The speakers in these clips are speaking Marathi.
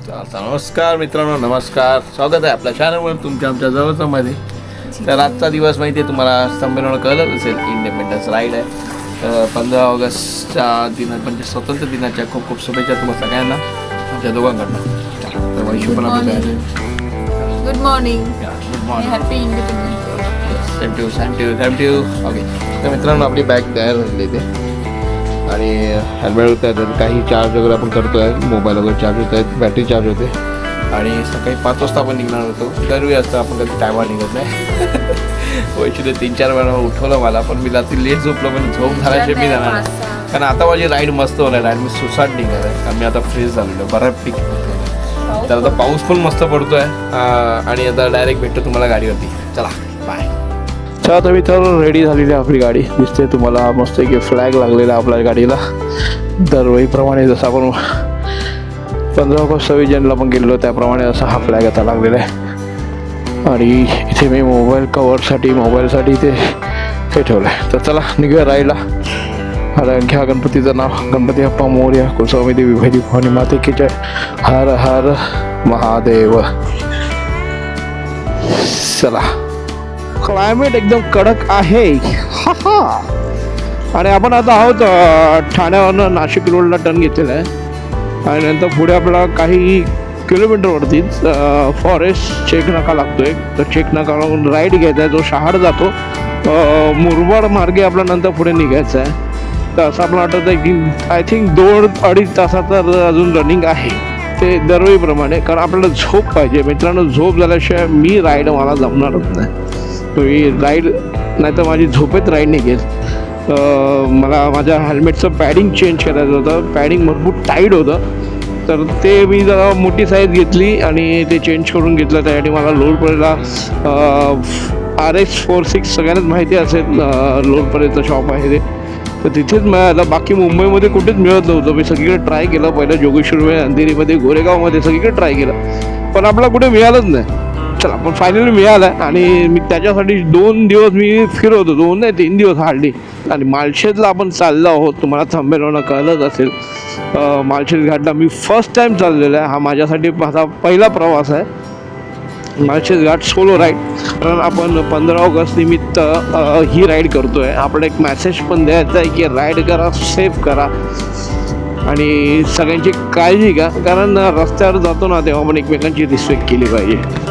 नमस्कार मित्रांनो, नमस्कार. स्वागत आहे आपल्या चॅनलवर तुमच्या आमच्या जवळचं मध्ये. तर आजचा दिवस माहिती आहे तुम्हाला, संमेलन कळलं असेल, इंडिपेंडन्स राईड आहे. 15 ऑगस्टच्या म्हणजे स्वातंत्र्य दिनाच्या खूप खूप शुभेच्छा तुम्हाला सगळ्यांना, आमच्या दोघांकडनं. तर वैशू पण आपलं good morning. Good morning. Happy independence. Thank you. Okay, तर मित्रांनो आपली बॅग तयार झालेली आहे आणि हेल्मेट होत आहेत, काही चार्ज वगैरे आपण करतो आहे, मोबाईल वगैरे चार्ज होत आहेत, बॅटरी चार्ज होते आणि सकाळी 5 वाजता आपण निघणार होतो. दरवेळी असतं आपण कधी टायमावर निघत नाही. वैशूने 3-4 वेळा उठवलं मला, पण मी रात्री लेट झोपलो, पण झोप झाल्याशिवाय मी जाणार नाही. कारण आता माझी राईड मस्त होणार आहे, मी सुसाट निघणार आहे कारण मी आता फ्रेश झालेलो बऱ्यापैकी. तर आता पाऊस पण मस्त पडतो आहे आणि आता डायरेक्ट भेटतो तुम्हाला गाडीवरती. चला बाय. चला तर मी तर रेडी झालेली आहे आपली गाडी. दिसते तुम्हाला मस्त की फ्लॅग लागलेला आहे आपल्या गाडीला. दरवेळीप्रमाणे जसं आपण 15 ऑगस्ट 26 जानेला पण गेलेलो त्याप्रमाणे असा हा फ्लॅग आता लागलेला आहे. आणि इथे मी मोबाईलसाठी ते हे ठेवलं आहे. तर चला निघूया राईडला. आता घ्या गणपतीचं नाव. गणपती बाप्पा मोरया. कुलस्वामी देवी भैरी भवानी माते की जय. हर हर महादेव. चला, क्लायमेट एकदम कडक आहे. हा आणि आपण आता आहोत ठाण्यावरनं नाशिक रोडला टर्न घेतलेला आहे आणि नंतर पुढे आपल्याला काही किलोमीटरवरतीच फॉरेस्ट चेक नाका लागतोय. तर चेक नाकावरून राईड घ्यायचा आहे, जो शहाड जातो मुरबाड मार्गे आपल्या नंतर पुढे निघायचं आहे. तर असं आपलं वाटतं आहे की आय थिंक 2-2.5 तासाचं अजून रनिंग आहे ते दरवेळीप्रमाणे. कारण आपल्याला झोप पाहिजे मित्रांनो. झोप झाल्याशिवाय मी राईड मला जमणारच नाही. राईड नाही तर माझी झोपेत राईड निघेल. मला माझ्या हेल्मेटचं पॅडिंग चेंज करायचं होतं. पॅडिंग भरपूर टाईट होतं, तर ते मी जरा मोठी साईज घेतली आणि ते चेंज करून घेतलं. त्यासाठी मला लोडपरेला RS46 सगळ्यांनाच माहिती असेल, लोडपरेचं शॉप आहे ते. तर तिथेच मिळालं. बाकी मुंबईमध्ये कुठेच मिळत नव्हतं. मी सगळीकडे ट्राय केलं. पहिलं जोगेश्वरमध्ये, अंधेरीमध्ये, गोरेगावमध्ये सगळीकडे ट्राय केलं, पण आपला कुठे मिळालंच नाही. चला, पण फायनली मिळालं आहे आणि मी त्याच्यासाठी 2 दिवस मी फिरवतो, 2 नाही 3 दिवस हार्डली. आणि माळशेजला आपण चाललो आहोत. तुम्हाला थांबेलवणं कळलंच असेल. माळशेज घाटला मी फर्स्ट टाईम चाललेलो आहे. हा माझ्यासाठी माझा पहिला प्रवास आहे, माळशेज घाट सोलो राईड. कारण आपण 15 ऑगस्ट निमित्त ही राईड करतो आहे. आपल्याला एक मॅसेज पण द्यायचा आहे की राईड करा, सेफ करा आणि सगळ्यांची काळजी घ्या. कारण रस्त्यावर जातो ना तेव्हा आपण एकमेकांची रिस्पेक्ट केली पाहिजे.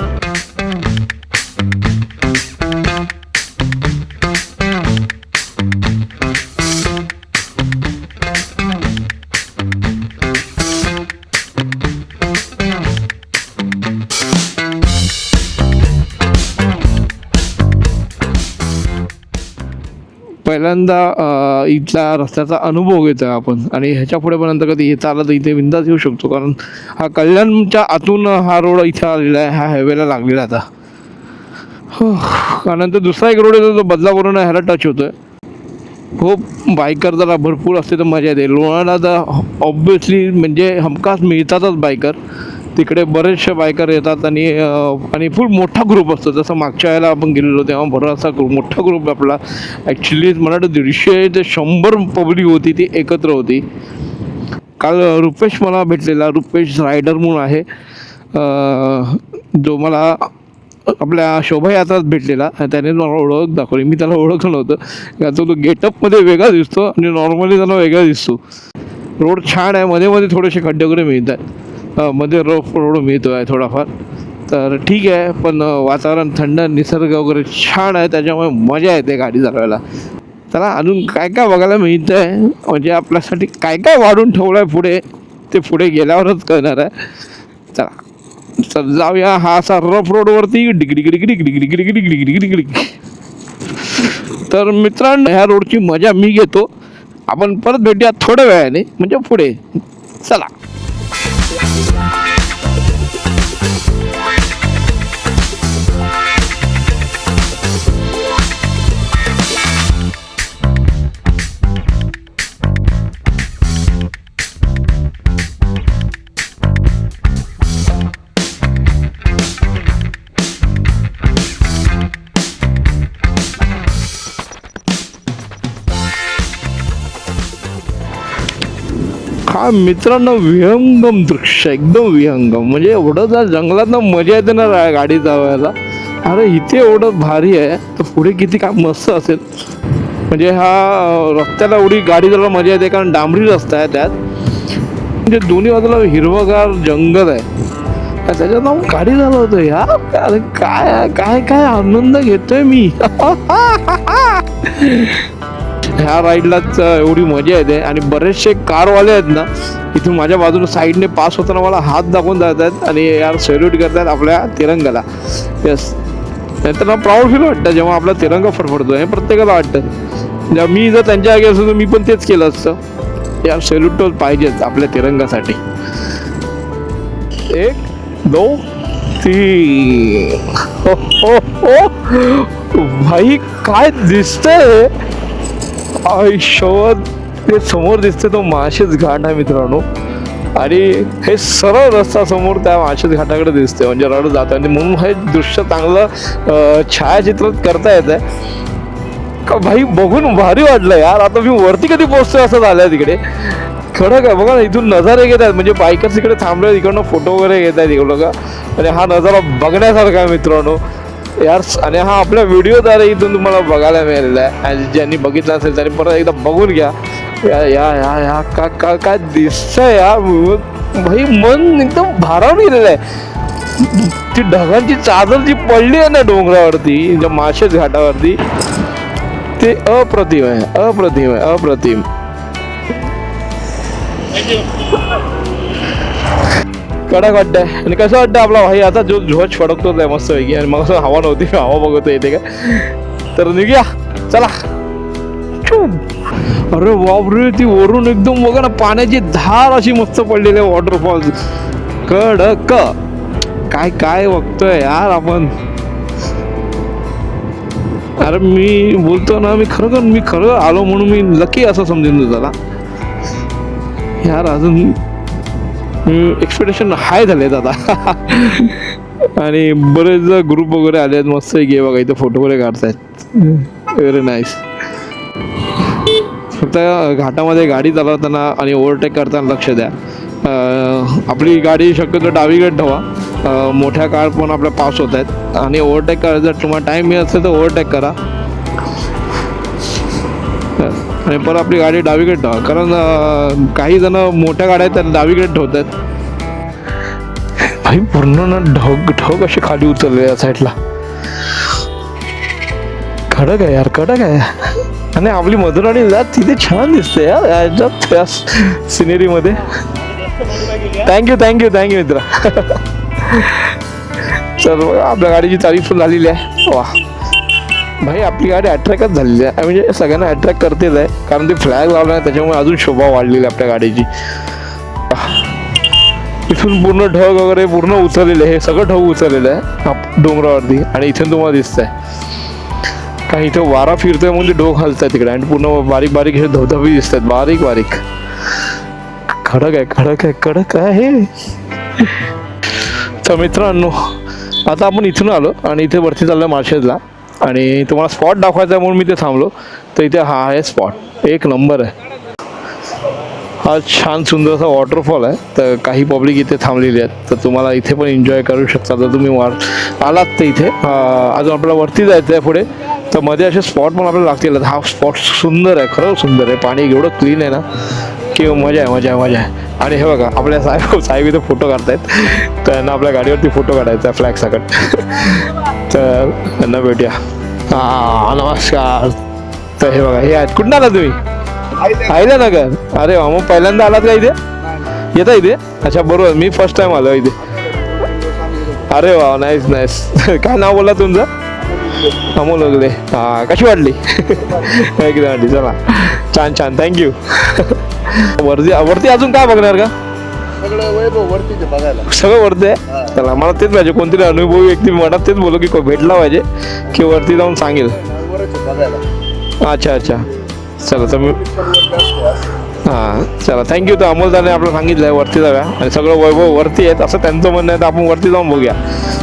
पहिल्यांदा इथल्या रस्त्याचा अनुभव घेतो आहे आपण आणि ह्याच्या पुढे पर्यंत कधी येता आलं तर इथे बिंदास येऊ शकतो. कारण हा कल्याणच्या आतून हा रोड इथे आलेला आहे, ह्या हायवेला लागलेला आता. त्यानंतर दुसरा एक रोड येतो तो बदलापूरनं ह्याला टच होतो आहे. खूप बायकर जरा भरपूर असते तर मजा येते. लोणाला तर ऑब्विसली म्हणजे हमखास मिळतातच बायकर. तिकडे बरेचसे बायकर येतात आणि फुल मोठा ग्रुप असतो. जसं मागच्या वेळेला आपण गेलेलो तेव्हा बराचसा मोठा ग्रुप आपला. ॲक्च्युली मला वाटतं 150 ते 100 पब्लिक होती, ती एकत्र होती. काल रुपेश मला भेटलेला. रुपेश रायडर म्हणून आहे, जो मला आपल्या शोभायात्रात भेटलेला. त्याने मला ओळख दाखवली. मी त्याला ओळखलं नव्हतं. त्याचा तो गेटअपमध्ये वेगळा दिसतो आणि नॉर्मली त्याला वेगळा दिसतो. रोड छान आहे, मध्ये मध्ये थोडेसे खड्डे वगैरे मिळत आहेत, मध्ये रफ रोड मिळतो आहे थोडाफार. तर ठीक आहे, पण वातावरण थंड, निसर्ग वगैरे छान आहे, त्याच्यामुळे मजा येते गाडी चालवायला. चला, अजून काय काय बघायला मिळतं आहे, म्हणजे आपल्यासाठी काय काय वाढून ठेवलं आहे पुढे, ते पुढे गेल्यावरच कळणार आहे. चला जाऊया. हा असा रफ रोडवरती डिगडी. तर मित्रांनो, ह्या रोडची मजा मी घेतो. आपण परत भेटूया थोड्या वेळाने, म्हणजे पुढे. चला. काय मित्रांनो, विहंगम दृश्य, एकदम विहंगम. म्हणजे एवढं जर जंगलात मजा येते ना गाडी चालवायला. अरे इथे एवढं भारी आहे तर पुढे किती काय मस्त असेल. म्हणजे हा रस्त्याला एवढी गाडी चालवायला मजा येते कारण डांबरी रस्ता आहे त्यात. म्हणजे दोन्ही बाजूला हिरवगार जंगल आहे. त्याच्यात ना गाडी चालवतो यार. अरे काय काय काय आनंद घेतोय मी. ह्या राईडलाच एवढी मजा येते. आणि बरेचसे कारवाले आहेत ना इथून माझ्या बाजूने साईडने पास होताना मला हात दाखवून जात आहेत आणि यार सॅल्यूट करतात आपल्या तिरंगाला. येस, नंतर ना प्राऊड फील वाटतं जेव्हा आपला तिरंगा फडफडतो. हे प्रत्येकाला वाटतं. जेव्हा मी जर त्यांच्या जागी असतो तर मी पण तेच केलं असतं. यार सॅल्यूट तर पाहिजेच आपल्या तिरंगासाठी. 1 2 3. हो भाई काय दिसतंय आयुष्यात. ते समोर दिसते तो माळशेज घाट आहे मित्रांनो. आणि हे सरळ रस्ता समोर त्या माळशेज घाटाकडे दिसते. म्हणजे रड जात आणि म्हणून हे दृश्य चांगलं छायाचित्रित करता येत आहे का भाई. बघून भारी वाटलं यार. आता मी वरती कधी पोहोचतोय असं झालंय तिकडे. खरं काय बघा ना, इथून नजारे घेत आहेत. म्हणजे बायकर्स इकडे थांबले, इकडनं फोटो वगैरे घेत आहेत इकडं का. आणि हा नजारा बघण्यासारखा आहे मित्रांनो यार. आणि हा आपल्या व्हिडिओद्वारे इथून तुम्हाला बघायला मिळालेला आहे. आणि ज्यांनी बघितलं असेल त्यांनी परत एकदा बघून घ्या. या या या या का काय दिसतंय यार भाई. मन एकदम भारावून गेलेलं आहे. ती ढगांची चादर जी पडली आहे ना डोंगरावरती, त्या माळशेज घाटावरती, ते अप्रतिम आहे, अप्रतिम आहे, अप्रतिम. कडक वाटतंय. आणि कसं वाटतं आपला भाई आता जो ध्वज फडकतोच आहे मस्त पैकी. आणि मग असं हवा नव्हती, हवा बघतो येते का. तर निघूया चला. अरे बापरे, ती वरून एकदम बघा ना पाण्याची धार अशी मस्त पडलेली आहे. वॉटरफॉल कडक. काय काय बघतोय यार आपण. अरे मी बोलतो ना, मी खरं आलो म्हणून मी लकी असं समजेन त्याला यार. अजून एक्सपेक्टेशन हाय झालेत आता. आणि बरेच ग्रुप वगैरे आले आहेत मस्त गे बघा. इथे फोटो वगैरे काढतायत. Very nice. फक्त घाटामध्ये गाडी चालवताना आणि ओव्हरटेक करताना लक्ष द्या. आपली गाडी शक्यतो डावीकडे ठेवा. मोठ्या कार पण आपल्या पास होत आहेत. आणि ओव्हरटेक करायचं जर तुम्हाला टाईम मिळत असेल तर ओव्हरटेक करा. आणि परत आपली गाडी डावीकडे ठेवा. कारण काही जण मोठ्या गाड्या आहेत त्या डावीकडे ठेवतात. भाई पूर्ण ना ढग असे खाली उचलले या साईडला. कडक आहे यार, कडक आहे. आणि आपली मधुराणी जात तिथे छान दिसते यार याच्यात त्या सिनेरीमध्ये. थँक्यू मित्र. चल बघा आपल्या गाडीची तारीफ झालेली आहे. वा भाई, आपली गाडी अट्रॅक्टच झालेली आहे. म्हणजे सगळ्यांना अट्रॅक्ट करतेच आहे कारण ते फ्लॅग लावला आहे त्याच्यामुळे अजून शोभा वाढलेली आहे आपल्या गाडीची. इथून पूर्ण ढग वगैरे पूर्ण उचललेलं आहे. हे सगळं ढग उचललेलं आहे डोंगरावरती. आणि इथून तुम्हाला दिसतंय काही इथं वारा फिरतोय म्हणजे ढोक हलतात तिकडे. आणि पूर्ण बारीक बारीक हे धबधबे दिसतात, बारीक बारीक. कडक आहे. तर मित्रांनो आता आपण इथून आलो आणि इथे वरती चाललो माळशेजला. आणि तुम्हाला स्पॉट दाखवायचा आहे म्हणून मी ते थांबलो. तर इथे हा आहे स्पॉट, एक नंबर आहे. हा छान सुंदर असा वॉटरफॉल आहे. तर काही पब्लिक इथे थांबलेली आहेत. तर तुम्हाला इथे पण एन्जॉय करू शकता जर तुम्ही आलात तर इथे. अजून आपल्याला वरती जायचं आहे पुढे. तर मध्ये असे स्पॉट पण आपल्याला लागतील. हा स्पॉट सुंदर आहे, खरं सुंदर आहे. पाणी एवढं क्लीन आहे ना की मजा आहे. आणि हे बघा आपल्या साहेब इथे फोटो काढतायत. तर त्यांना आपल्या गाडीवरती फोटो काढायचा आहे फ्लॅग सकट. तर त्यांना भेटूया. नमस्कार. तर हे बघा, हे आहेत. कुठून आला तुम्ही? आयला नगर. अरे वा, मग पहिल्यांदा आलात का इथे? येता इथे? अच्छा बरोबर, मी फर्स्ट टाइम आलो इथे. अरे वा, नाईस. काय नाव बोलला तुमचं? अमोल वगैरे. हां, कशी वाटली? एकदम वाटली. चला छान थँक्यू. वरती अजून काय बघणार का? सगळं वरती आहे. चला मला तेच पाहिजे, कोणतरी अनुभवी व्यक्ती मला तेच बोलू की भेटला पाहिजे की वरती जाऊन सांगेल. अच्छा चला तर मी चला थँक्यू. तर अमोलदाने आपल्याला सांगितलं आहे वरती जाऊया आणि सगळं वैभव वरती आहेत असं त्यांचं म्हणणं आहे. तर आपण वरती जाऊन बघूया.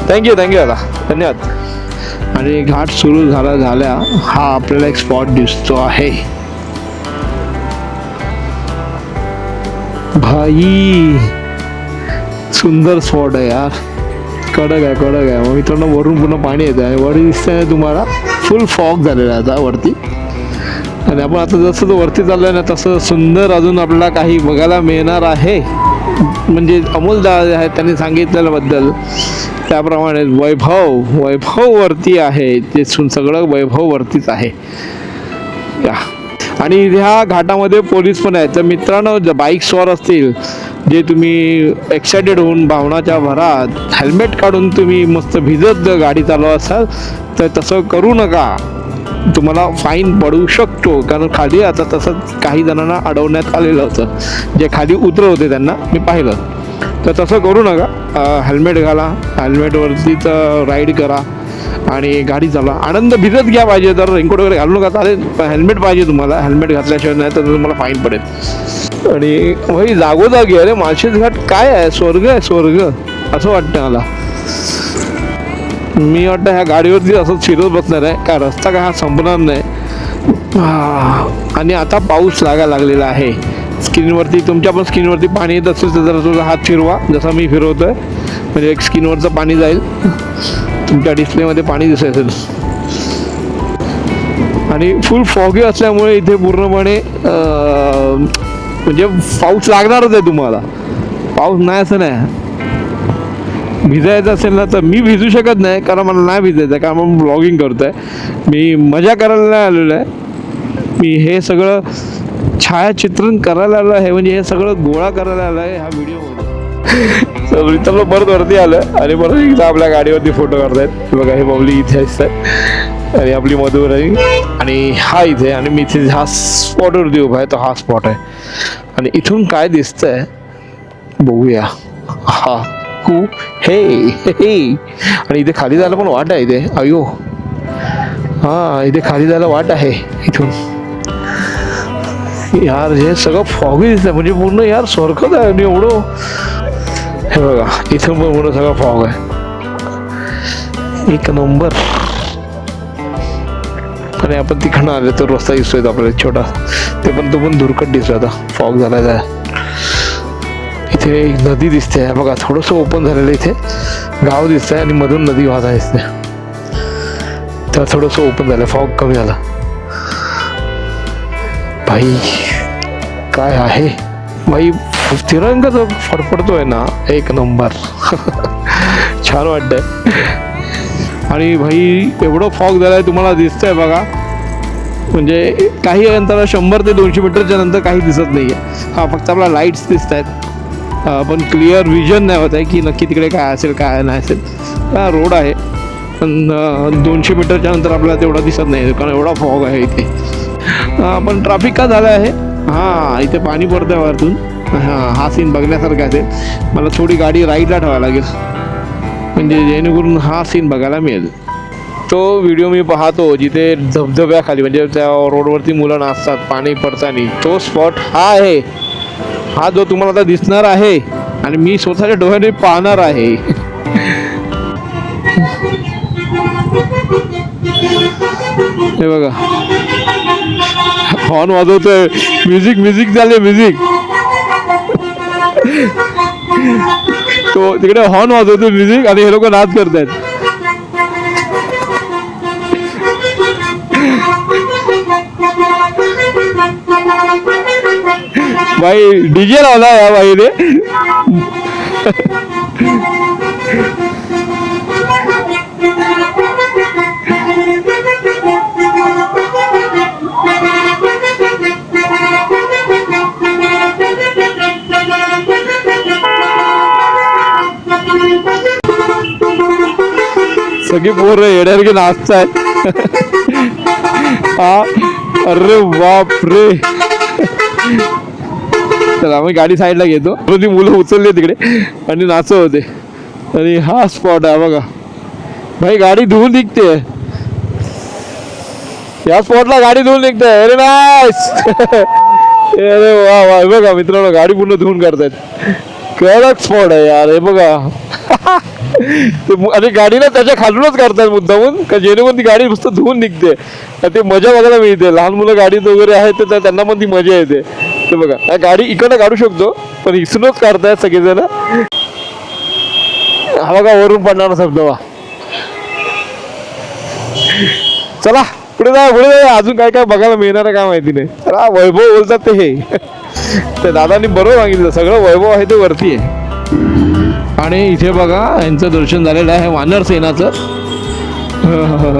थँक्यू दादा, धन्यवाद. आणि घाट सुरू झाल्या हा आपल्याला एक स्पॉट दिसतो आहे. भाई सुंदर स्पॉट आहे यार, कडक आहे. मग मित्रांनो वरून पूर्ण पाणी येतं आणि वरती दिसतंय तुम्हाला फुल फॉग झालेला आहे आता वरती. आणि आपण आता जसं तो वरती चाललोय ना तसं सुंदर अजून आपल्याला काही बघायला मिळणार आहे. म्हणजे अमोल दादा आहेत त्यांनी सांगितलेल्याबद्दल त्याप्रमाणे वैभव वरती आहे. ते सगळं वैभव वरतीच आहे या. आणि ह्या घाटामध्ये पोलीस पण आहेत. तर मित्रांनो बाईक स्वार असतील जे तुम्ही एक्सायटेड होऊन भावनाच्या भरात हेल्मेट काढून तुम्ही मस्त भिजत गाडी चालवत असाल तर तसं करू नका. तुम्हाला फाईन पडू शकतो. कारण खाली आता तसंच काही जणांना अडवण्यात आलेलं होतं, जे खाली उतरत होते त्यांना मी पाहिलं. तर तसं करू नका. हेल्मेट घाला, हेल्मेटवरतीच राईड करा आणि गाडी चालवा. आनंद भिजत घ्या पाहिजे तर रेनकोट वगैरे घालू नका चालेल, पण हेल्मेट पाहिजे तुम्हाला. हेल्मेट घातल्याशिवाय नाही तर तुम्हाला फाईन पडेल. आणि भाई जागोजागी अरे माळशेज घाट काय आहे, स्वर्ग आहे स्वर्ग असं वाटतं मला. मी वाटतं ह्या गाडीवरती असंच फिरत बसणार आहे, का रस्ता काय हा संपणार नाही. आणि आता पाऊस लागायला लागलेला आहे. स्क्रीनवरती तुमच्या पण स्क्रीनवरती पाणी येत असेल तर जरा तुझा हात फिरवा जसा मी फिरवतोय, म्हणजे एक स्क्रीनवरचं पाणी जाईल, तुमच्या डिस्प्लेमध्ये पाणी दिसेल. आणि फुल फॉगी असल्यामुळे इथे पूर्णपणे म्हणजे पाऊस लागणारच आहे तुम्हाला. पाऊस नाही असं नाही. भिजायचं असेल ना तर मी भिजू शकत नाही कारण मला नाही भिजायचं, कारण मग ब्लॉगिंग करतोय. मी मजा करायला नाही आलेलो आहे. मी हे सगळं छायाचित्रण करायला आलं आहे, म्हणजे हे सगळं गोळा करायला आलं आहे ह्या व्हिडिओमध्ये. मित्रांनो परत वरती आलं आणि परत एकदा आपल्या गाडीवरती फोटो काढतायत. बघा हे बबली इथे असतात आणि आपली मधुराई आणि हा इथे. आणि मी इथे हा स्पॉटवरती उभा आहे, तो हा स्पॉट आहे. आणि इथून काय दिसतंय बघूया. हा हे आणि इथे खाली जायला पण वाट आहे इथे. अयो हा इथे खाली जायला वाट आहे इथून. यार हे सगळं फॉगी दिसतंय, म्हणजे पूर्ण यार स्वर्गच आहे आणि एवढं. हे बघा इथून पण पूर्ण सगळं फॉग आहे, एक नंबर. आणि आपण तिकडनं आले तर रस्ता दिसतोय आपल्याला छोटा, ते पण तो पण धुरकट दिसतोय आता फॉग झालाय. इथे एक नदी दिसते बघा, थोडंसं ओपन झालेलं इथे गाव दिसतंय आणि मधून नदी वाहत दिसते. तर थोडंसं ओपन झालं, फॉग कमी झाला. भाई काय आहे भाई, तिरंगा जो फडफडतोय ना एक नंबर. छान वाटतंय. आणि भाई एवढं फॉग झालाय तुम्हाला दिसतंय बघा, म्हणजे काही अंतरा 100 ते 200 मीटरच्या नंतर काही दिसत नाहीये. हा फक्त आपल्याला लाईट्स दिसत आहेत, पण क्लिअर विजन नाही होत आहे की नक्की तिकडे काय असेल काय नाही असेल. हा रोड आहे पण 200 मीटरच्या नंतर आपल्याला तेवढा दिसत नाही कारण एवढा फॉग आहे इथे. पण ट्रॅफिक का झालं आहे. हां इथे पाणी पडतं आहे वरतून. हां हा सीन बघण्यासारखा असेल. मला थोडी गाडी राईडला ठेवावी लागेल म्हणजे जेणेकरून हा सीन बघायला मिळेल. तो व्हिडिओ मी पाहतो जिथे धबधब्याखाली म्हणजे त्या रोडवरती मुलं नाचतात पाणी पडताना, तो स्पॉट हा आहे. हा जो तुम्हाला आता दिसणार आहे आणि मी स्वतःच्या डोळ्याने पाहणार आहे. हे बघा हॉर्न वाजवतोय, म्युझिक झाले म्युझिक. तो तिकडे हॉर्न वाजवतो म्युझिक आणि हे लोक नाच करतायत. भाई डीजे लावला या बाईने. सगळी पोरं येड्यासारखी नाचतायत. हा अरे बाप रे. चला आम्ही गाडी साईडला घेतो. ती मुलं उचलली तिकडे आणि नाचत होते. आणि हा स्पॉट आहे बघा भाई, गाडी धुवून निघते या स्पॉटला, गाडी धुवून निघते. अरे नाईस. अरे वा वा बघा मित्रांनो गाडी पूर्ण धुवून काढतायत. कडक स्पॉट आहे यार हे बघा. आणि गाडीला त्याच्या खालूनच करतात मुद्दामून का जेणेकरून ती गाडी नुसतं धुवून निघते. ते मजा बघायला मिळते. लहान मुलं गाडीत वगैरे आहेत तर त्यांना पण ती मजा येते. ते बघा गाडी इकडनं काढू शकतो पण इसरोच करतायत सगळेजण. हा बघा वरून पडणारा धबधबा. चला पुढे जा अजून काय काय बघायला मिळणार आहे काय माहिती नाही. चला वैभव बोलतात ते हे. ते दादांनी बरोबर सांगितलं, सगळं वैभव आहे ते वरती आहे. आणि इथे बघा यांचं दर्शन झालेलं आहे वानर सेनाचं.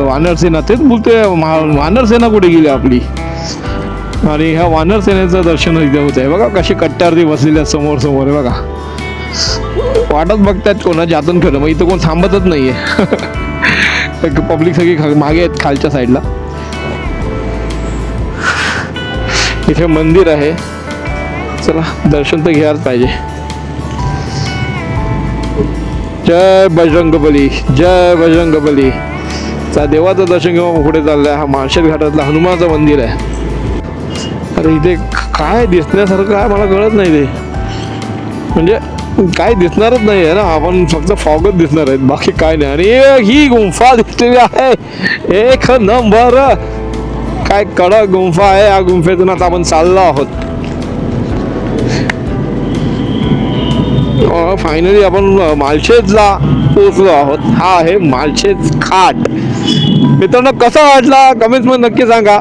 वानर सेना तेच बोलतोय, वानर सेना कुठे गेली आपली. आणि ह्या वानर सेनेचं दर्शन इथे होत आहे. बघा कसे कट्ट्यावरती बसलेले समोर समोर आहे बघा. वाटत बघतात कोणाच्या हातून खरं, मग इथं कोण थांबतच नाहीये. पब्लिक सगळी मागे आहेत खालच्या साईडला. इथे मंदिर आहे, चला दर्शन तर घ्यायलाच पाहिजे. जय बजरंगबली, जय बजरंगबली. देवाचं दर्शन घेऊन पुढे चाललंय. हा माळशेज घाटातला हनुमानाचं मंदिर आहे. अरे इथे काय दिसण्यासारखं आहे मला कळत नाही. ते म्हणजे काय दिसणारच नाही आहे ना, आपण फक्त फॉगच दिसणार आहेत, बाकी काय नाही. आणि ही गुंफा दिसलेली आहे एक नंबर. काय कडक गुंफा आहे. या गुंफेतून आता आपण चाललो आहोत. फायनली आपण माळशेजला पोहोचलो आहोत. हा आहे माळशेज घाट. मित्रांनो कसा वाटला कमेंट्स मध्ये नक्की सांगा.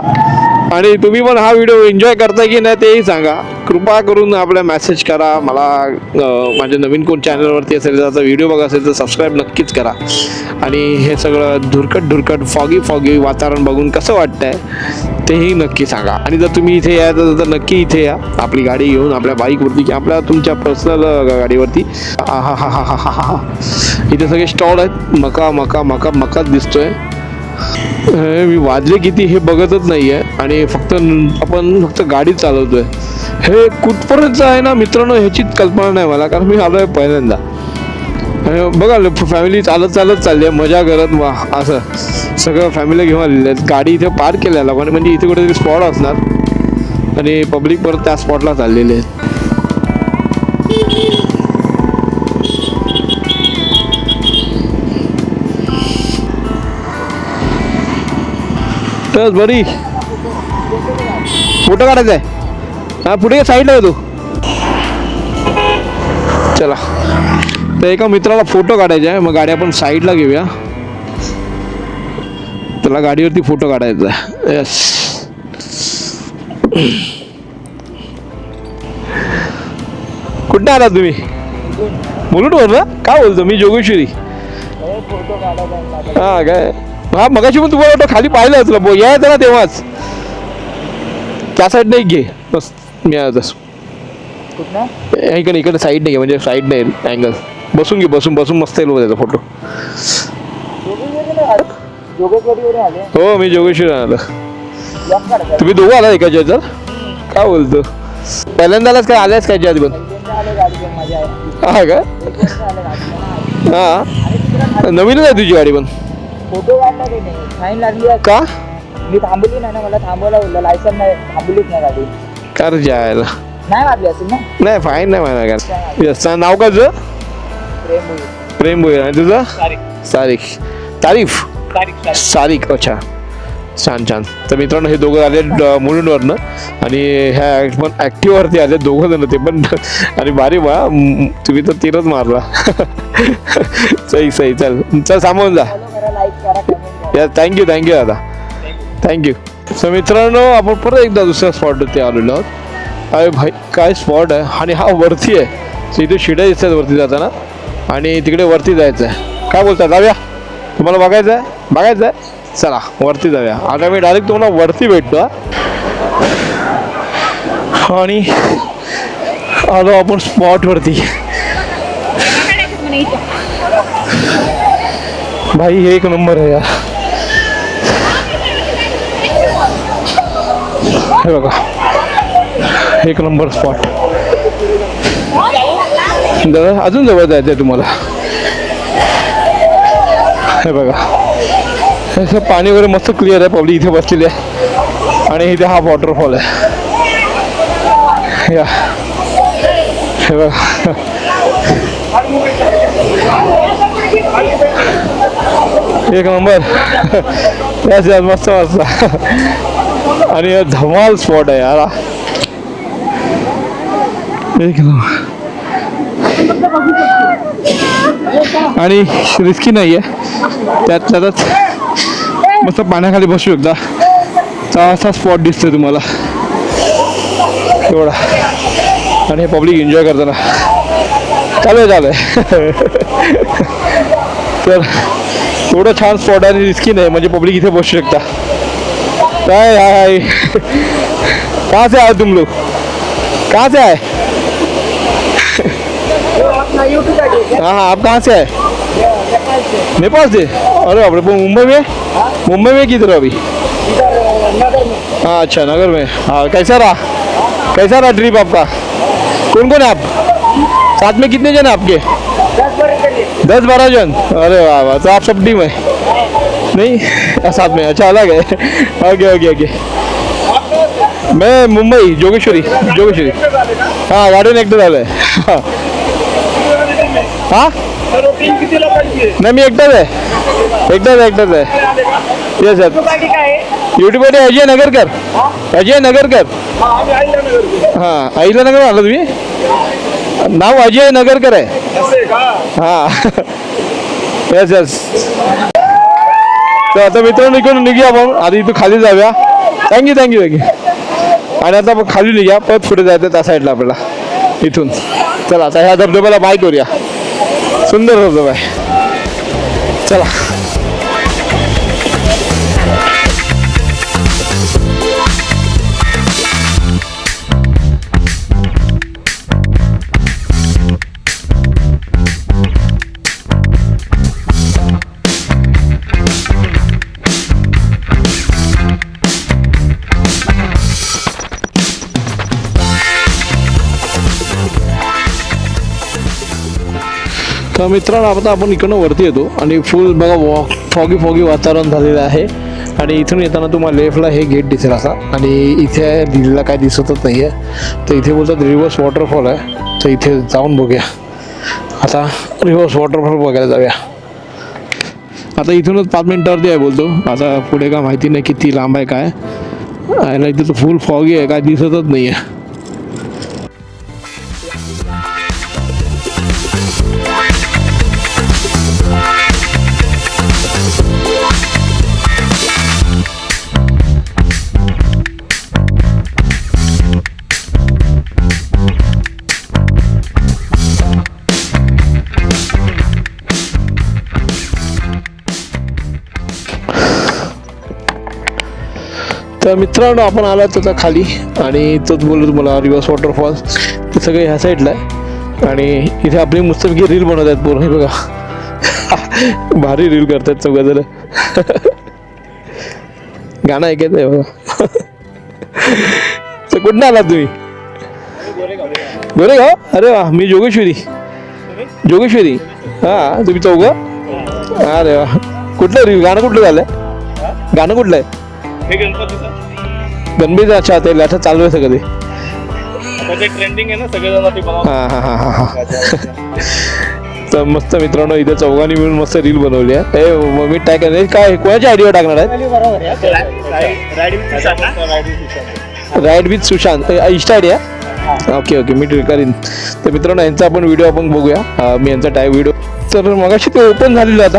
आणि तुम्ही पण हा व्हिडिओ एन्जॉय करताय की नाही तेही सांगा. कृपा करून आपला मेसेज करा मला. माझ्या नवीन कोण चॅनलवरती असेल त्याचा व्हिडिओ बघा असेल तर सबस्क्राईब नक्कीच करा. आणि हे सगळं धुरकट फॉगी वातावरण बघून कसं वाटतंय तेही नक्की सांगा. आणि जर तुम्ही इथे यायचं तर नक्की इथे या, आपली गाडी घेऊन आपल्या बाईकवरती किंवा आपल्या तुमच्या पर्सनल गाडीवरती. हा इथे सगळे स्टॉल आहेत. मका दिसतोय. मी वाजले किती हे बघतच नाहीये आणि आपण फक्त गाडी चालवतोय. हे कुठपर्यंत आहे ना मित्रांनो ह्याचीच कल्पना नाही मला, कारण मी आलोय पहिल्यांदा. बघा फॅमिली चालत चालली आहे, मजा करत असं सगळं फॅमिली घेऊन आलेले आहेत. गाडी इथे पार्क केल्या लोकांनी, म्हणजे इथे कुठेतरी स्पॉट असणार आणि पब्लिक परत त्या स्पॉटला चाललेले आहेत. तर बरी फोटो काढायचा आहे. हा पुढे साईडला येतो. चला तर एका मित्राला फोटो काढायचा आहे, मग गाडी आपण साईडला घेऊया. त्याला गाडीवरती फोटो काढायचा आहे. यस कुठे आला तुम्ही? मुलुंडवर ना? काय बोलतो मी जोगेश्वरी. हा काय हा मगाशी पण तुम्हाला वाटतं खाली पाहिलं असलं यायचं ना तेव्हाच. त्या साईड नाही घे बस मी इकडे साईड नाही म्हणजे साईड नाही अँगल. बसून घे बसून मस्त येईल त्याचा फोटो. हो मी जोगेश्वरी आलो. तुम्ही दोघं आला एका याच्यात? काय बोलतो पहिल्यांदाच काय आल्यास काय आधी पण? हा का? हा नवीनच आहे तुझी गाडी पण? फोटो काढला ते नाही, फाईन लागली का? मी थांबली नाही ना, मला थांबवला बोलला, लायसन नाही, थांबलीच नाही गाडी. कर जायला नाही वाटली असेल ना? नाही फाईन नाही म्हणा का. यस नाव काय तुझं? प्रेम भोईर. आणि तुझं? सारिक. अच्छा छान. तर मित्रांनो हे दोघं आले मुलुंडवरनं आणि ह्या पण ॲक्टिव्हवरती आले दोघं जण ते पण. आणि भारी बा तुम्ही तर तीरच मारला. सही चल सामावून जा. या थँक्यू दादा थँक्यू. सो मित्रांनो आपण परत एकदा दुसऱ्या स्पॉटवरती आलेलो आहोत. अरे भाई काय स्पॉट आहे. आणि हा वरती आहे. सो इथे शिड्या दिसतात वरती जाताना आणि तिकडे वरती जायचं आहे. काय बोलता जाऊया? तुम्हाला बघायचं आहे? चला वरती जाऊया. आता मी डायरेक्ट तुम्हाला वरती भेटतो. आणि आलो आपण स्पॉटवरती. भाई हे एक नंबर आहे यार. हे बघा एक नंबर स्पॉट. दादा अजून जवळ जायचं आहे तुम्हाला. हे बघा असं पाणी वगैरे मस्त क्लिअर आहे. पब्लिक इथे बसलेली आहे आणि इथे हा वॉटरफॉल आहे. या हे बघा एक नंबर. मस्त आणि धमाल स्पॉट आहे यार. एक नंबर. आणि रिस्की नाही आहे, त्यातच मस्त पाण्याखाली बसू शकता. असा स्पॉट दिसतोय तुम्हाला एवढा, आणि हे पब्लिक एन्जॉय करताना चालू आहे. तर एवढं छान स्पॉट आहे आणि रिस्की नाही, म्हणजे पब्लिक इथे बसू शकता. काय हाय, कहाँ से आए तुम लोग, कहाँ से आए? हाँ हाँ, आप कहाँ से आए? नेपाल से. अरे बाप रे, मुंबई में किधर अभी? हाँ अच्छा, नगर में. हाँ, कैसा रहा ट्रिप आपका? कौन कौन है आप साथ में, कितने जन है आपके? 10-12 जन. अरे वाह वाह, तो आप सब टीम है नहीं साथ में? अच्छा, अलग है. ओके. मैं मुंबई जोगेश्वरी. हाँ, गार्डन एकटं झालंय. हा नाही, मी एकटाच आहे. Yes sir. युट्यूब वर अजय नगरकर. हां, अहिला नगर आला तुम्ही? नाव अजय नगरकर आहे. हां येस. तर आता मित्रांनो इकडून निघूया आपण. आधी इथं खाली जाऊया. थँक्यू. आणि आता आपण खाली निघूया, परत पुढे जायचं त्या साईडला आपल्याला इथून. चला आता ह्या धबधब्याला बाय करूया. सुंदर धबधबा आहे. चला. तर मित्रांनो आता आपण इकडनं वरती येतो आणि फुल बघा फॉगी वातावरण झालेलं आहे. आणि इथून येताना तुम्हाला लेफ्टला हे गेट दिसेल असा, आणि इथे दिल्लीला काय दिसतच नाही आहे. तर इथे बोलतात रिव्हर्स वॉटरफॉल आहे. तर इथे जाऊन बघूया. आता रिव्हर्स वॉटरफॉल बघायला जाऊया. आता इथूनच 5 मिनिटावरती आहे बोलतो. आता पुढे काय माहिती नाही किती लांब आहे काय. आणि इथे तर फुल फॉगी आहे, काय दिसतच नाही आहे. तर मित्रांनो आपण आलो त्याचा खाली, आणि तोच बोललो तुम्हाला रिव्हर्स वॉटरफॉल. ते सगळे ह्या साईडला आहे. आणि इथे आपली मस्तपैकी रील बनवत आहेत पोरं. हे बघा भारी रील करतात सगळं जरा. गाणं ऐकायचं आहे बघा. तर कुठं आला तुम्ही? गोरेगाव. अरे वा, मी जोगेश्वरी. हां, तुम्ही चौघं? अरे वा, कुठलं रील गाणं कुठलं झालंय? गाणं कुठलं आहे? गणपतीचं. अच्छा, ते आता चालू आहे सगळं ते ट्रेंडिंग आहे ना सगळेजण. हा. तर मस्त मित्रांनो इथे चौघांनी मिळून मस्त रील बनवली आहे. मी टॅग काय कोणाची आयडिया टाकणार आहे? Ride with Sushant insta idea. Okay मी करीन. तर मित्रांनो यांचा आपण व्हिडिओ आपण बघूया. मी यांचा टॅग व्हिडिओ. तर मगाशी ते ओपन झालेलं, आता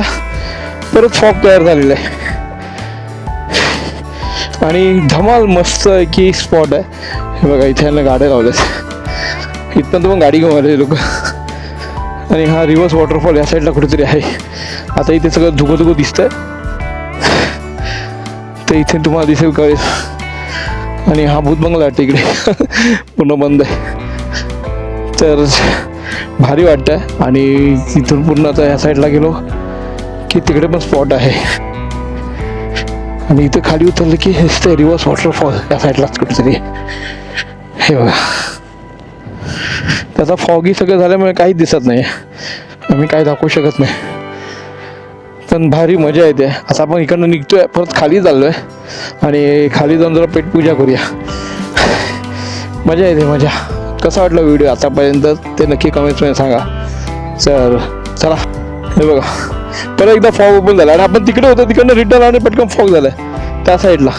परत फॉग तयार झालेलं आहे. आणि धमाल मस्त की स्पॉट आहे. हे बघा इथे यांना गाड्या लावल्यात. इथनं तर मग गाडी घेऊन आले लोक. आणि हा रिव्हर्स वॉटरफॉल या साईडला कुठेतरी आहे. आता इथे सगळं धुकं दिसतंय. तर इथे तुम्हाला दिसेल कळेल. आणि हा भूत बंगला आहे तिकडे पूर्ण बंद आहे. तर भारी वाटतं. आणि इथून पूर्ण आता ह्या साईडला गेलो की तिकडे पण स्पॉट आहे. आणि इथं खाली उतरलं की हेच ते रिव्हर्स वॉटरफॉल या साईडलाच कुठेतरी. हे बघा त्याचा फॉगी सगळं झाल्यामुळे काहीच दिसत नाही. आम्ही काही दाखवू शकत नाही. पण भारी मजा येते. आता आपण इकडनं निघतोय, परत खाली चाललोय. आणि खाली जाऊन जरा पेटपूजा करूया. मजा येते मजा. कसा वाटला व्हिडिओ आतापर्यंत ते नक्की कमेंट्समध्ये सांगा. तर चला. हे बघा परत एकदा फॉग ओपन झाला. आणि आपण तिकडे होतो तिकडनं रिटर्न आणि पटकन फॉग झालाय त्या साईडला.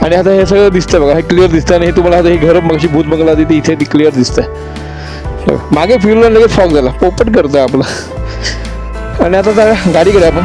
आणि आता हे सगळं दिसतंय बघा. हे क्लिअर दिसतंय. आणि हे तुम्हाला आता हे घर मग भूत बंगला तिथे इथे ती क्लिअर दिसतंय. मागे फिरलो लगेच फॉग झाला, पोपट करतोय आपलं. आणि आता जाऊया गाडीकडे आपण.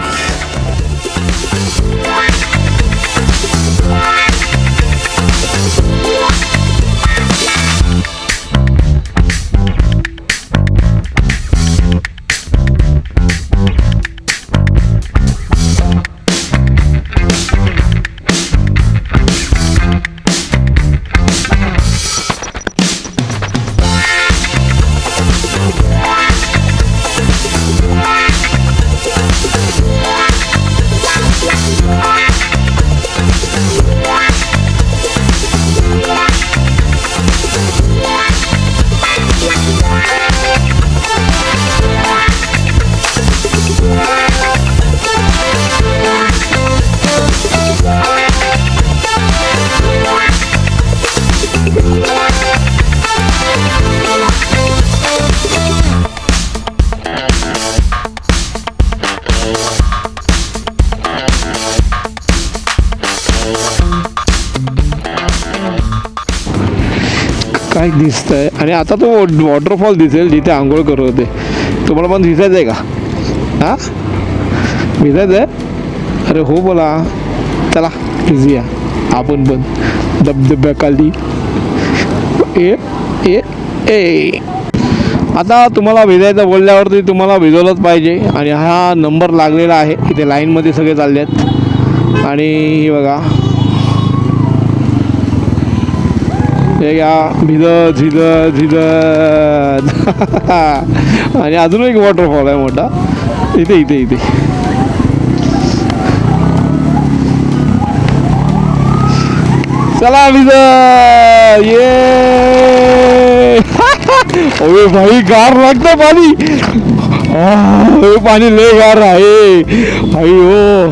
काय दिसतंय. आणि आता तो वॉटरफॉल दिसेल जिथे आंघोळ करत होते. तुम्हाला पण दिसायचं आहे का? हां, भिजायचं आहे? अरे हो बोला, चला भिजूया आपण पण धबधब्याखाली. ए ए ए आता तुम्हाला भिजायचं बोलल्यावरती तुम्हाला भिजवलंच पाहिजे. आणि हा नंबर लागलेला आहे, इथे लाईनमध्ये सगळे चालले आहेत. आणि हे बघा, हे या भिजत भिजत भिजत. आणि अजून एक वॉटरफॉल आहे मोठा इथे इथे इथे. चला भिजत ये. अरे भाई गार लागतं पाणी. हे पाणी लय गार आहे भाई हो.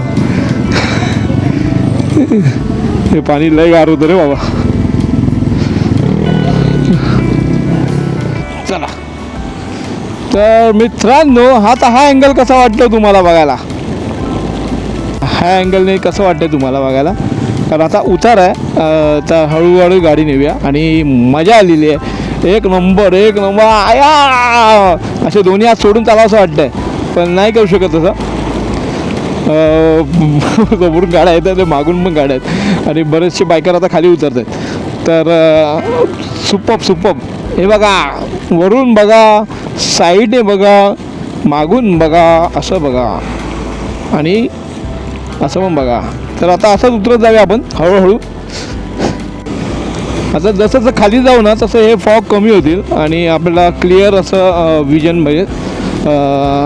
हे पाणी लय गार होतं रे बाबा. चला तर मित्रांनो, आता हा अँगल कसा वाटतो तुम्हाला बघायला? ह्या अँगलने कसं वाटतं तुम्हाला बघायला? कारण आता उतार आहे, तर हळूहळू गाडी नेऊया. आणि मजा आलेली आहे, एक नंबर एक नंबर. आया असे दोन्ही हात सोडून चालावं असं वाटतंय, पण नाही करू शकत तसं. समोरून गाड्या आहेत, ते मागून पण गाड्या आहेत. आणि बरेचसे बायकर आता खाली उतरत आहेत. तर सुपप. हे बघा, वरून बघा, साईडने बघा, मागून बघा, असं बघा आणि असं पण बघा. तर आता असंच उतरत जाऊया आपण हळूहळू. आता जसं जसं खाली जाऊ ना तसं हे फॉग कमी होतील आणि आपल्याला क्लिअर असं विजन मिळेल.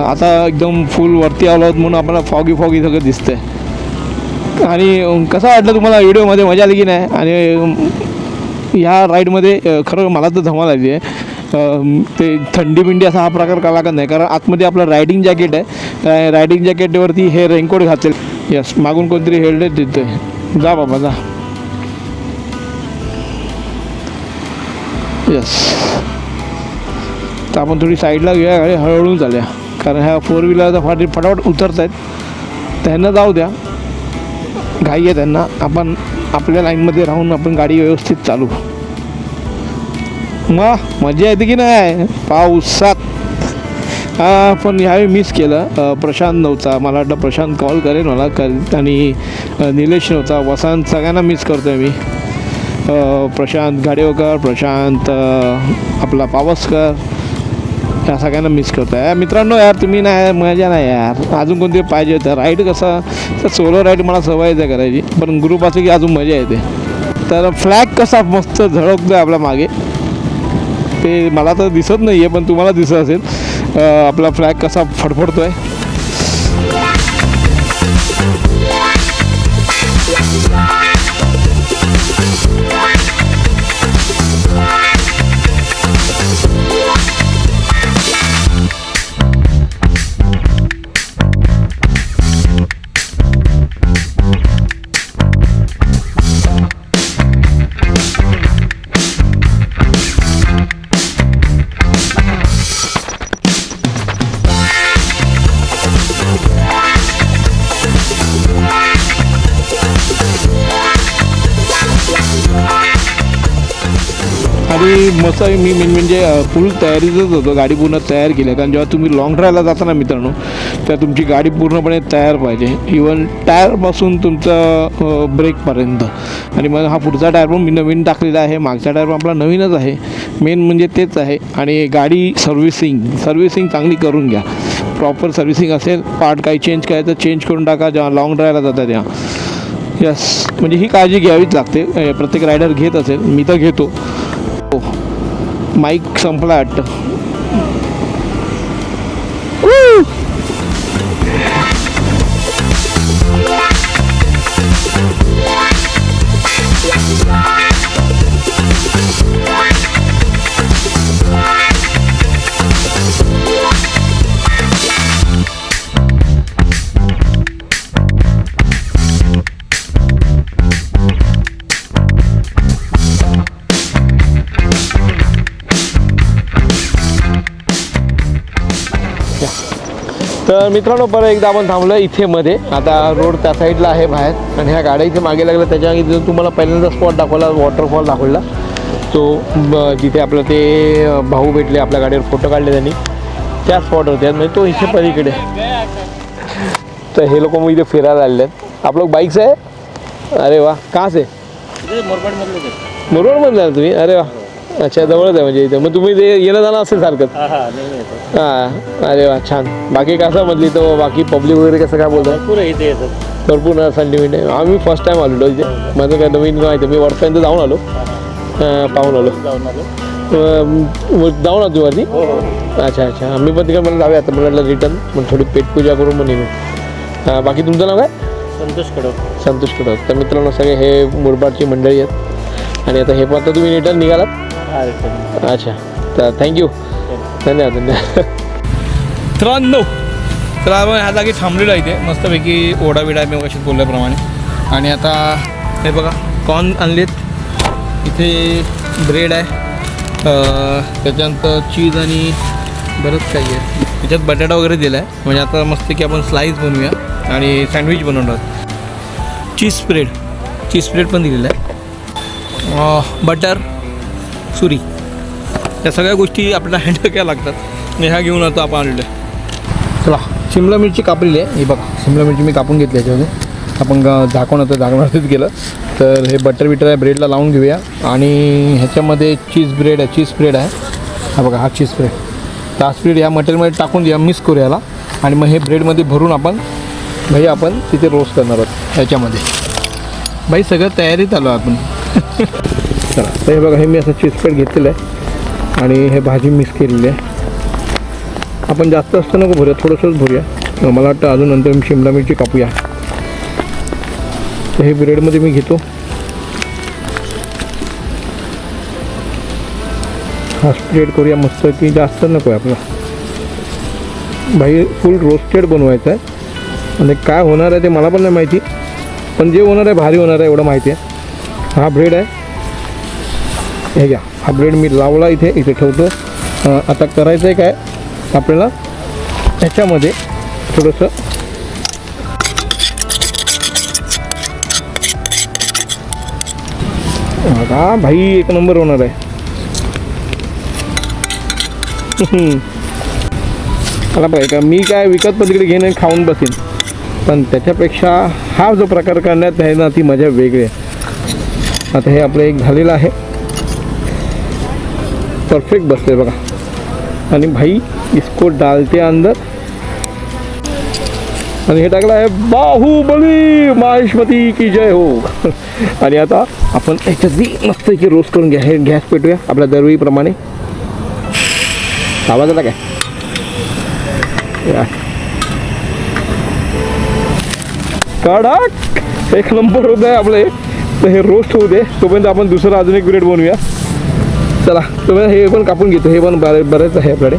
आता एकदम फुल वरती आलो आहोत म्हणून आपल्याला फॉगी सगळं दिसतंय. आणि कसं वाटलं तुम्हाला व्हिडिओमध्ये? मजा आली की नाही? आणि ह्या राईडमध्ये खरं मला तर धमाल आली आहे. ते थंडी बिंडी असा हा प्रकार का लागत नाही, कारण आतमध्ये आपलं रायडिंग जॅकेट आहे. रायडिंग जॅकेटवरती हे रेनकोट घातले. यस, मागून कोणतरी हेल्मेट देतोय. जा बाबा जा. यस, तर आपण थोडी साईडला घेऊया गाडी, हळूहळू चालूया. कारण ह्या 4 व्हीलरचा फटाफट उतरत आहेत, त्यांना जाऊ द्या, घाई आहे त्यांना. आपण आपल्या लाईनमध्ये राहून आपण गाडी व्यवस्थित चालू. मजा येते की नाही पावसात? पण ह्यावेळी मिस केलं. प्रशांत नव्हता, मला वाटलं प्रशांत कॉल करेल मला आणि निलेश नव्हता, वसंत, सगळ्यांना मिस करतो आहे मी. प्रशांत गाडेवकर, प्रशांत आपला पावसकर, ह्या सगळ्यांना मिस करतो आहे. मित्रांनो यार, तुम्ही नाही मजा नाही यार, अजून कोणते पाहिजे होतं. राईड कसं, तर सोलो राईड मला सवयच आहे करायची, पण ग्रुप असं की अजून मजा येते. तर फ्लॅग कसा मस्त झळकतो आहे आपल्या मागे, ते मला तर दिसत नाही आहे पण तुम्हाला दिसत असेल. आपला फ्लॅग कसा फडफडतो आहे. Bye. आणि मस्त मी मेन म्हणजे फुल तयारीतच होतो, गाडी पूर्ण तयार केली आहे. कारण जेव्हा तुम्ही लॉंग ड्राईव्हला जाता ना मित्रांनो, तर तुमची गाडी पूर्णपणे तयार पाहिजे, इवन टायरपासून तुमचं ब्रेकपर्यंत. आणि मग हा पुढचा टायर पण मी नवीन टाकलेला आहे, मागचा टायर पण आपला नवीनच आहे. मेन म्हणजे तेच आहे. आणि गाडी सर्व्हिसिंग चांगली करून घ्या, प्रॉपर सर्व्हिसिंग असेल. पार्ट काही चेंज करायचं चेंज करून टाका जेव्हा लॉंग ड्राईव्हला जाता तेव्हा. यस, म्हणजे ही काळजी घ्यावीच लागते, प्रत्येक रायडर घेत असेल, मी तर घेतो. माईक संपला वाटतं. तर मित्रांनो, परत एकदा आपण थांबलो इथे मध्ये. आता रोड त्या साईडला आहे बाहेर, आणि ह्या गाड्या इथे मागे लागल्या. त्याच्या इथे तुम्हाला पहिल्यांदा स्पॉट दाखवला, वॉटरफॉल दाखवला, तो जिथे आपलं ते भाऊ भेटले, आपल्या गाडीवर फोटो काढले त्यांनी, त्या स्पॉटवरती. म्हणजे तो इथे पलीकडे. तर हे लोक मग इथे फिरायला आलेले आहेत. आप लोग बाईक से आहे? अरे वा, कहाँ से? मुरबाडमधले आहे तुम्ही? अरे वा, अच्छा, जवळच आहे म्हणजे इथे. मग तुम्ही ते येणं जाणं असेल सारखं? हां, अरे वा, छान. बाकी कसं म्हटली तर बाकी पब्लिक वगैरे कसं काय बोलतात? भरपूर ना, संडे मिनिट. आम्ही फर्स्ट टाईम आलेलो इथे, माझं काय नवीन माहिती. मी वरपर्यंत जाऊन आलो, पाहून आलो. जाऊन आलो वरती? अच्छा अच्छा. आम्ही पण तिकडे मला जाऊया आता, म्हटलं रिटर्न मग थोडी पेटपूजा करून मग निघू. बाकी तुमचं नाव काय? संतोष कडव. तर मित्रांनो, सगळे हे मुरबाडची मंडळी आहेत. आणि आता हे पण आता तुम्ही रिटर्न निघालात? अच्छा, तर थँक्यू, धन्यवाद. मित्रांनो, तर आपण ह्या जागी थांबलेलो आहे इथे मस्तपैकी. ओढा बिडा मी कशी बोलल्याप्रमाणे. आणि आता हे बघा, कॉर्न आणलेत, इथे ब्रेड आहे, त्याच्यानंतर चीज आणि बरंच काही आहे. त्याच्यात बटाटा वगैरे दिला आहे. म्हणजे आता मस्त की आपण स्लाईस बनवूया आणि सँडविच बनवणार. चीज स्प्रेड पण दिलेला आहे, बटर सुरी, या सगळ्या गोष्टी आपल्याला हँडल करायला लागतात. आणि ह्या घेऊन आता आपण आलेलो आहे. चला, शिमला मिरची कापलेली आहे. हे बघा, शिमला मिरची मी कापून घेतली याच्यामध्ये. आपण झाकणावरतीच गेलं. तर हे बटर आहे, ब्रेडला लावून घेऊया. आणि ह्याच्यामध्ये चीज स्प्रेड आहे. हा बघा, हा चीज स्प्रेड. तर हा स्प्रेड ह्या मटेरियलमध्ये टाकून द्या, मिक्स करू याला. आणि मग हे ब्रेडमध्ये भरून आपण तिथे रोस्ट करणार आहोत ह्याच्यामध्ये. भाई सगळं तयारीत आलो आपण. चला, तर हे बघा, हे मी असं चीज स्प्रेड घेतलेलं आहे. आणि हे भाजी मिक्स केलेली आहे. आपण जास्त असतं नको भरूया, थोडंसंच भरूया. मला वाटतं अजून नंतर मी शिमला मिरची कापूया. तर हे ब्रेडमध्ये मी घेतो. हा स्प्रेड करूया मस्त, की जास्त नको आहे आपला. भाई फुल रोस्टेड बनवायचं आहे. आणि काय होणार आहे ते मला पण नाही माहिती, पण जे होणार आहे भारी होणार आहे एवढं माहिती आहे. हा ब्रेड आहे, हे घ्या. हा ब्रेड मी लावला इथे ठेवतो. आता करायचं आहे काय आपल्याला, ह्याच्यामध्ये थोडंसं हा भाई एक नंबर होणार आहे. मला पाहिजे का, मी काय विकत पलीकडे घेईन आणि खाऊन बसेन, पण त्याच्यापेक्षा हा जो प्रकार करण्यात आहे ना, ती मजा वेगळी आहे. आता हे आपलं एक झालेलं आहे, परफेक्ट बसले बघा. आणि भाई इसको डालते अंदर. आणि हे टाकलं आहे बाहुबली माहेश्वती की जय हो. आणि आता आपण याच्यात मस्त की रोस्ट करून घ्या. हे गॅस पेटूया आपल्या दरवेळीप्रमाणे. आवाज आला काय? कडक एक नंबर होत आहे आपले. तर हे रोस्ट होऊ दे, तोपर्यंत आपण दुसरं अजून एक ब्रेड बनवूया. चला, तोपर्यंत हे पण कापून घेतो. हे पण बरेच आहे आपल्याकडे.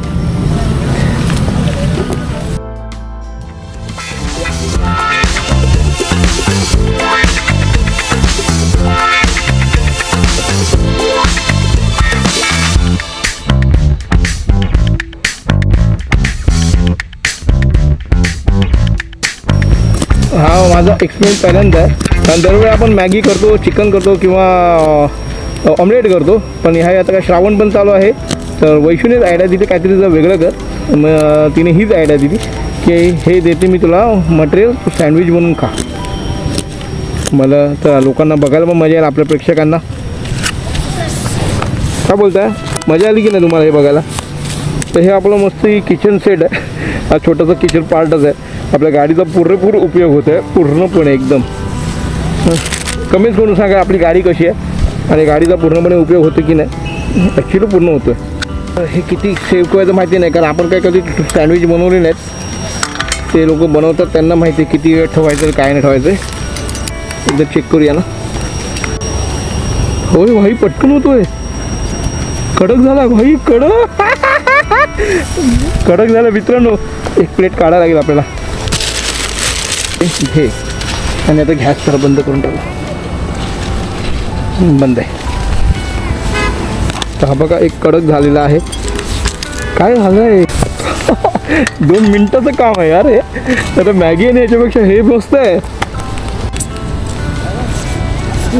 हा माझा एक्सपिरियन्स पहिल्यांदा आहे. कारण दरवेळी आपण मॅगी करतो, चिकन करतो किंवा ऑमलेट करतो. पण ह्या आता काय श्रावण पण चालू आहे, तर वैशूनेच आयडिया दिली काहीतरी जर वेगळं कर. मग तिने हीच आयडिया दिली की हे देते मी तुला मटेरियल, तू सँडविच बनवून खा. मला तर लोकांना बघायला पण मजा येईल, आपल्या प्रेक्षकांना. काय बोलताय, मजा आली की नाही तुम्हाला हे बघायला? तर हे आपलं मस्त किचन सेट आहे. हा छोटासा किचन पार्टच आहे. आपल्या गाडीचा पुरेपूर उपयोग होतो आहे, पूर्णपणे एकदम. कमीच करून सांगा आपली गाडी कशी आहे आणि गाडीचा पूर्णपणे उपयोग होतो की नाही. ॲक्च्युली पूर्ण होतो आहे. हे किती सेव्ह करायचं माहिती नाही, कारण आपण काय कधी सँडविच बनवले नाहीत. ते लोक बनवतात, त्यांना माहिती आहे किती वेळ ठेवायचं काय नाही ठेवायचं. एकदा चेक करूया ना. होय भाई, पटकन होतोय. कडक झाला भाई, कडक कडक झाला मित्रांनो. एक प्लेट काढायला लागेल आपल्याला. हे आणि आता गॅस जरा बंद करून टाकू. बंद आहे. तर हा बघा एक कडक झालेला आहे. काय झालं आहे 2 मिनटाचं काम आहे यार हे. तर मॅगी आणि याच्यापेक्षा हे मस्त आहे.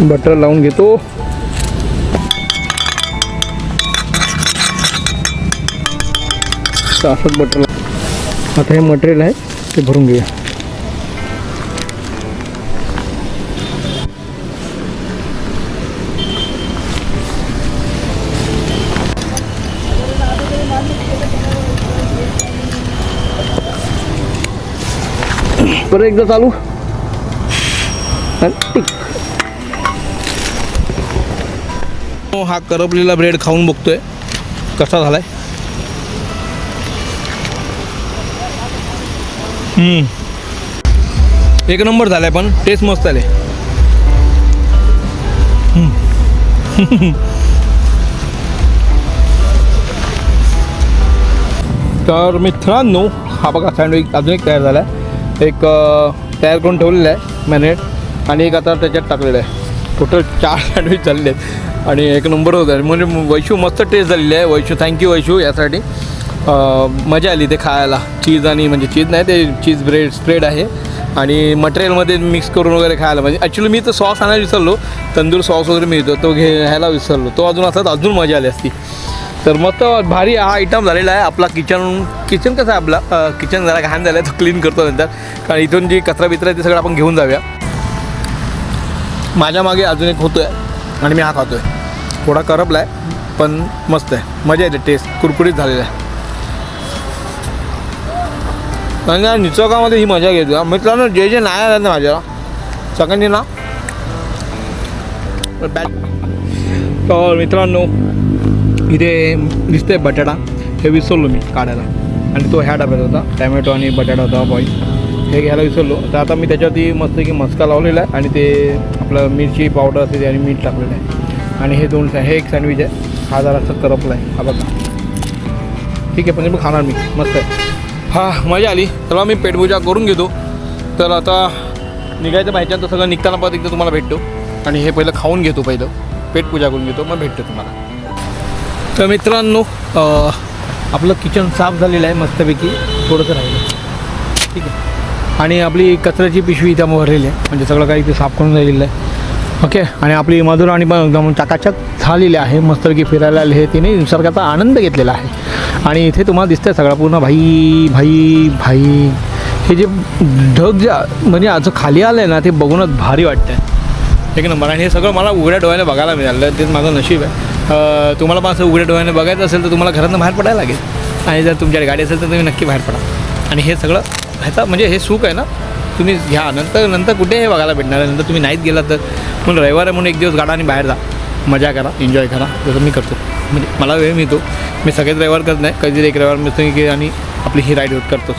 बटर लावून घेतो. असंच बटर. आता हे मटेरियल आहे ते भरून घेऊया. परत एकदा चालू. हा करपलेला ब्रेड खाऊन बघतोय कसा झालाय. एक नंबर झालाय, पण टेस्ट मस्त आले. तर मित्रांनो हा बघा सँडविच अजून एक तयार झाला आहे. एक तयार करून ठेवलेलं आहे मॅरिनेट, आणि एक आता त्याच्यात टाकलेलं आहे. टोटल 4 सँडविच झालेले आहेत आणि एक नंबर होत आहे. म्हणजे वैशू मस्त टेस्ट झालेली आहे. वैशू थँक्यू वैशू यासाठी. मजा आली ते खायला. चीज आणि म्हणजे चीज नाही, ते चीज ब्रेड स्प्रेड आहे आणि मटेरियलमध्ये मिक्स करून वगैरे खायला. म्हणजे ॲक्च्युली मी तर सॉस आणायला विसरलो. तंदूर सॉस वगैरे मिळतो तो घ्यायला विसरलो. तो अजून असला तर अजून मजा आली असती. तर मस्त भारी हा आयटम झालेला आहे. आपला किचन कसं आहे, आपला किचन जरा घाण झालं आहे, तो क्लीन करतो नंतर. कारण इथून जी कचरा बिचरा आहे ते सगळं आपण घेऊन जाऊया. माझ्या मागे अजून एक होतो आहे आणि मी हा खातो आहे. थोडा करपला आहे पण मस्त आहे, मजा येते. टेस्ट कुरकुरीत झालेला आहे. आणि निसर्गामध्ये ही मजा घेतो मित्रांनो. जे नाही आलं ना माझ्या सगळ्यांनी ना. तर मित्रांनो इथे दिसतंय बटाटा, हे विसरलो मी काढायला. आणि तो ह्या डब्यात होता, टॅमॅटो आणि बटाटा होता बॉईल. हे घ्यायला विसरलो. तर आता मी त्याच्यावरती मस्त की मस्का लावलेला आहे आणि ते आपलं मिरची पावडर असते आणि मीठ टाकलेलं आहे. आणि हे 2 हे एक सँडविच आहे. हा जरासा करपला आहे हा बघा. ठीक आहे, पण मी खाणार मी. मस्त आहे. हा मजा आली. चला मी पेटपूजा करून घेतो. तर आता निघायचं पाहिजे तर सगळं निघताना परत एकदा तुम्हाला भेटतो. आणि हे पहिलं खाऊन घेतो, पहिलं पेटपूजा करून घेतो, मग भेटतो तुम्हाला. तर मित्रांनो आपलं किचन साफ झालेलं आहे मस्तपैकी. थोडंसं राहिलं ठीक आहे. आणि आपली कचऱ्याची पिशवी इथं भरलेली आहे, म्हणजे सगळं काही इथे साफ करून झालेलं आहे. ओके. आणि आपली मधुराणी पण एकदम चकाचक झालेली आहे. मस्तपैकी फिरायला आले हे. तिने निसर्गाचा आनंद घेतलेला आहे. आणि इथे तुम्हाला दिसतंय सगळं पूर्ण भाई भाई भाई. हे जे ढग जे म्हणजे असं खाली आलं आहे ना, ते बघूनच भारी वाटतं आहे. एक नंबर. आणि हे सगळं मला उघड्या डोळ्याने बघायला मिळालं, तेच माझं नशीब आहे. तुम्हाला पण असं उघड्या डोळ्याने बघायचं असेल तर तुम्हाला घरातून बाहेर पडायला लागेल. आणि जर तुमच्याकडे गाडी असेल तर तुम्ही नक्की बाहेर पडा. आणि हे सगळं ह्याचा म्हणजे हे सुख आहे ना, तुम्ही घ्या. नंतर कुठे हे बघायला भेटणार आहे. नंतर तुम्ही नाहीच गेलात तर म्हणून रविवार आहे म्हणून एक दिवस गाडा आणि बाहेर जा, मजा करा, एन्जॉय करा. जसं मी करतो. म्हणजे मला वेळ मिळतो. मी सगळेच रविवार करत नाही, कधी एक रविवार मिळतो की आणि आपली ही राईड करतोच.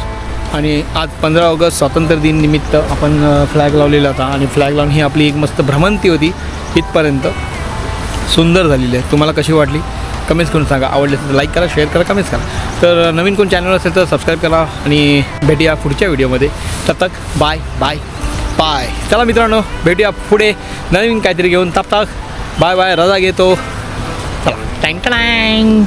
आणि आज 15 ऑगस्ट स्वातंत्र्य दिन निमित्त आपण फ्लॅग लावलेला होता. आणि फ्लॅग लावून ही आपली एक मस्त भ्रमंती होती इथपर्यंत. सुंदर झालेली आहे. तुम्हाला कशी वाटली कमेंट्स करून सांगा. आवडले असेल तर लाईक करा, शेअर करा, कमेंट्स करा. तर नवीन कोण चॅनल असेल तर सबस्क्राईब करा आणि भेटूया पुढच्या व्हिडिओमध्ये. तब तक बाय बाय बाय. चला मित्रांनो भेटूया पुढे नवीन काहीतरी घेऊन. तब तक बाय बाय. रजा घेतो. चला टँग टँग.